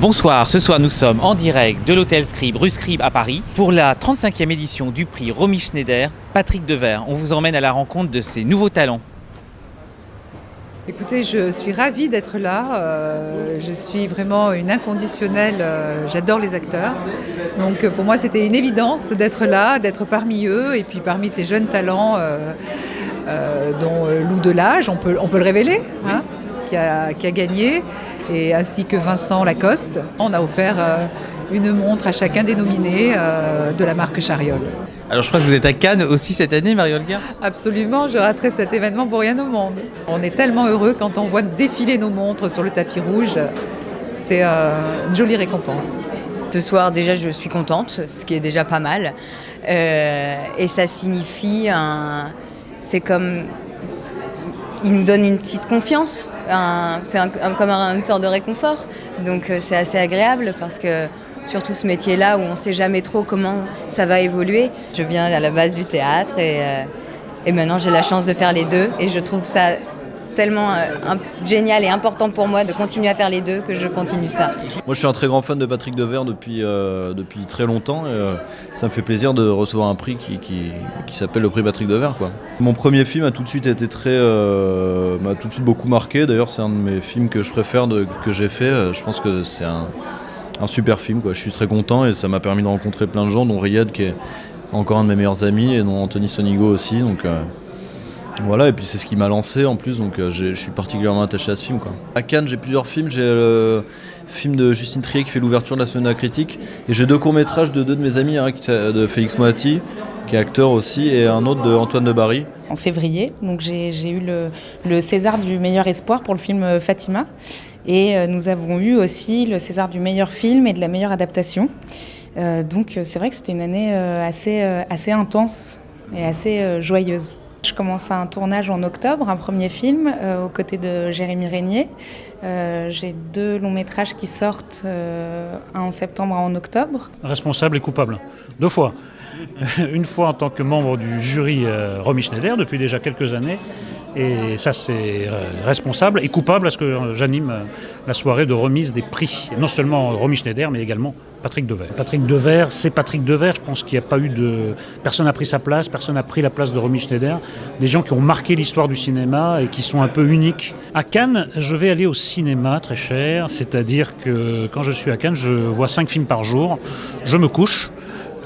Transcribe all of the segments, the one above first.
Bonsoir, ce soir nous sommes en direct de l'hôtel Scribe, rue Scribe à Paris, pour la 35e édition du prix Romy Schneider, Patrick Devers. On vous emmène à la rencontre de ces nouveaux talents. Écoutez, je suis ravie d'être là. Je suis vraiment une inconditionnelle. J'adore les acteurs. Donc pour moi, c'était une évidence d'être là, d'être parmi eux et puis parmi ces jeunes talents dont Lou Delage, on peut le révéler, hein, qui a gagné, et ainsi que Vincent Lacoste. On a offert une montre à chacun des nominés de la marque Chariol. Alors je crois que vous êtes à Cannes aussi cette année, Marie-Olga ? Absolument, je raterai cet événement pour rien au monde. On est tellement heureux quand on voit défiler nos montres sur le tapis rouge. C'est une jolie récompense. Ce soir, déjà, je suis contente, ce qui est déjà pas mal. Et ça signifie c'est comme... Il nous donne une petite confiance. C'est comme une sorte de réconfort. Donc c'est assez agréable parce que surtout ce métier-là où on ne sait jamais trop comment ça va évoluer. Je viens à la base du théâtre et maintenant j'ai la chance de faire les deux. Et je trouve ça tellement génial et important pour moi de continuer à faire les deux que je continue ça. Moi je suis un très grand fan de Patrick Devers depuis très longtemps et ça me fait plaisir de recevoir un prix qui s'appelle le prix Patrick Devers, quoi. Mon premier film a tout de suite été m'a tout de suite beaucoup marqué. D'ailleurs c'est un de mes films que je préfère que j'ai fait. Je pense que c'est un super film, quoi. Je suis très content et ça m'a permis de rencontrer plein de gens, dont Riyad qui est encore un de mes meilleurs amis et dont Anthony Sonigo aussi. Donc voilà, et puis c'est ce qui m'a lancé en plus, donc je suis particulièrement attaché à ce film, quoi. À Cannes, j'ai plusieurs films. J'ai le film de Justine Triet qui fait l'ouverture de la semaine de la critique, et j'ai deux courts-métrages de deux de mes amis, hein, de Félix Moati, qui est acteur aussi, et un autre de Antoine de Barry. En février, donc j'ai eu le César du meilleur espoir pour le film Fatima, et nous avons eu aussi le César du meilleur film et de la meilleure adaptation. Donc c'est vrai que c'était une année assez intense et assez joyeuse. Je commence un tournage en octobre, un premier film aux côtés de Jérémy Régnier. J'ai deux longs métrages qui sortent, un en septembre et un en octobre. Responsable et coupable, 2 fois. Une fois en tant que membre du jury Romy Schneider depuis déjà quelques années. Et ça c'est responsable et coupable parce que j'anime la soirée de remise des prix. Non seulement Romy Schneider mais également Patrick Devers. Patrick Devers, c'est Patrick Devers. Je pense qu'il n'y a pas eu de... Personne n'a pris sa place, personne n'a pris la place de Romy Schneider. Des gens qui ont marqué l'histoire du cinéma et qui sont un peu uniques. À Cannes, je vais aller au cinéma, très cher. C'est-à-dire que quand je suis à Cannes, je vois 5 films par jour. Je me couche,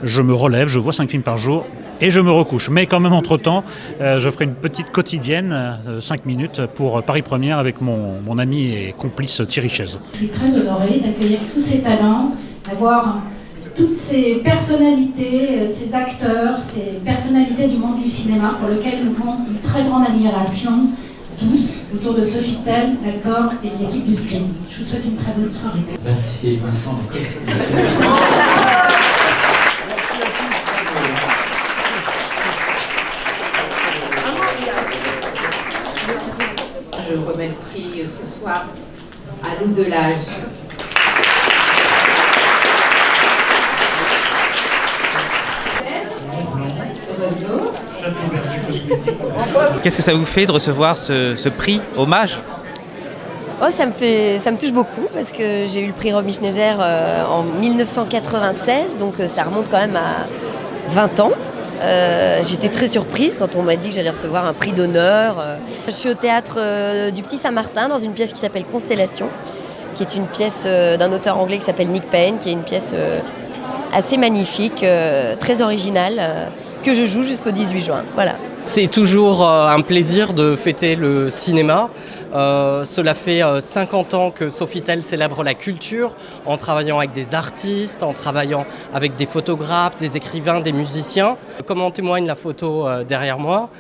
je me relève, je vois 5 films par jour. Et je me recouche. Mais quand même, entre-temps, je ferai une petite quotidienne, 5 minutes, pour Paris Première avec mon ami et complice Thierry Chaise. Je suis très honorée d'accueillir tous ces talents, d'avoir toutes ces personnalités, ces acteurs, ces personnalités du monde du cinéma pour lesquelles nous avons une très grande admiration, tous, autour de Sofitel, d'accord, et de l'équipe du Scream. Je vous souhaite une très bonne soirée. Merci Vincent. Je remets le prix ce soir à Lou Delage. Qu'est-ce que ça vous fait de recevoir ce prix, hommage ? Oh, ça me touche beaucoup parce que j'ai eu le prix Romy Schneider en 1996, donc ça remonte quand même à 20 ans. J'étais très surprise quand on m'a dit que j'allais recevoir un prix d'honneur. Je suis au théâtre du Petit Saint-Martin dans une pièce qui s'appelle Constellation, qui est une pièce d'un auteur anglais qui s'appelle Nick Payne, qui est une pièce assez magnifique, très originale, que je joue jusqu'au 18 juin. Voilà. C'est toujours un plaisir de fêter le cinéma. Cela fait 50 ans que Sofitel célèbre la culture en travaillant avec des artistes, en travaillant avec des photographes, des écrivains, des musiciens. Comme en témoigne la photo derrière moi,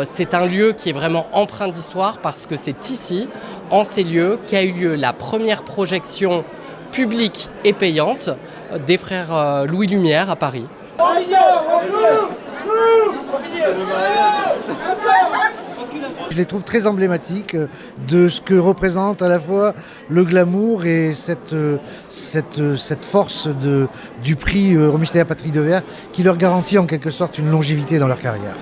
c'est un lieu qui est vraiment empreint d'histoire parce que c'est ici, en ces lieux, qu'a eu lieu la première projection publique et payante des frères Louis Lumière à Paris. Je les trouve très emblématiques de ce que représente à la fois le glamour et cette force du prix Romy Schneider Patrick Devers qui leur garantit en quelque sorte une longévité dans leur carrière.